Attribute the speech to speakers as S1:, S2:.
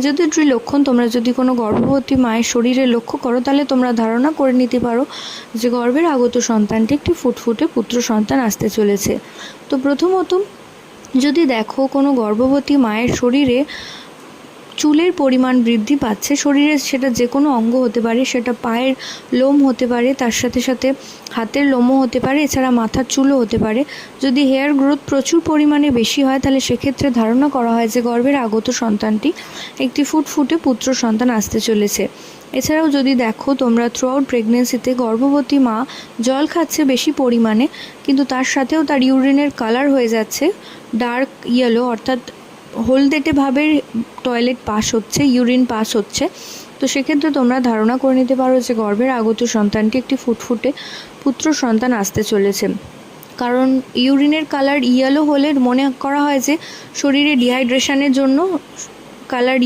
S1: যদি লক্ষণ তোমরা যদি কোনো গর্ভবতী মায়ের শরীরে লক্ষ্য করো, তাহলে তোমরা ধারণা করে নিতে পারো যে গর্ভের আগত সন্তানটি একটি ফুটফুটে পুত্র সন্তান আসতে চলেছে। তো প্রথমত যদি দেখো কোনো গর্ভবতী মায়ের শরীরে চুলের পরিমাণ বৃদ্ধি পাচ্ছে, শরীরে সেটা যে কোনো অঙ্গ হতে পারে, সেটা পায়ের লোম হতে পারে, তার সাথে সাথে হাতের লোমও হতে পারে, এছাড়া মাথার চুলও হতে পারে। যদি হেয়ার গ্রোথ প্রচুর পরিমাণে বেশি হয়, তাহলে সেক্ষেত্রে ধারণা করা হয় যে গর্ভের আগত সন্তানটি একটি ফুটফুটে পুত্র সন্তান আসতে চলেছে। এছাড়াও যদি দেখো তোমরা থ্রু আউট প্রেগনেন্সিতে গর্ভবতী মা জল খাচ্ছে বেশি পরিমাণে, কিন্তু তার সাথেও তার ইউরিনের কালার হয়ে যাচ্ছে ডার্ক ইয়েলো, অর্থাৎ হলদেটে ভাবে টয়লেট পাস হচ্ছে, ইউরিন পাস হচ্ছে, তো সেক্ষেত্রে তোমরা ধারণা করে নিতে পারো যে গর্ভের আগত সন্তানটি একটি ফুটফুটে পুত্র সন্তান আসতে চলেছে। কারণ ইউরিনের কালার ইয়েলো হলে মনে করা হয় যে শরীরে ডিহাইড্রেশনের জন্য কালার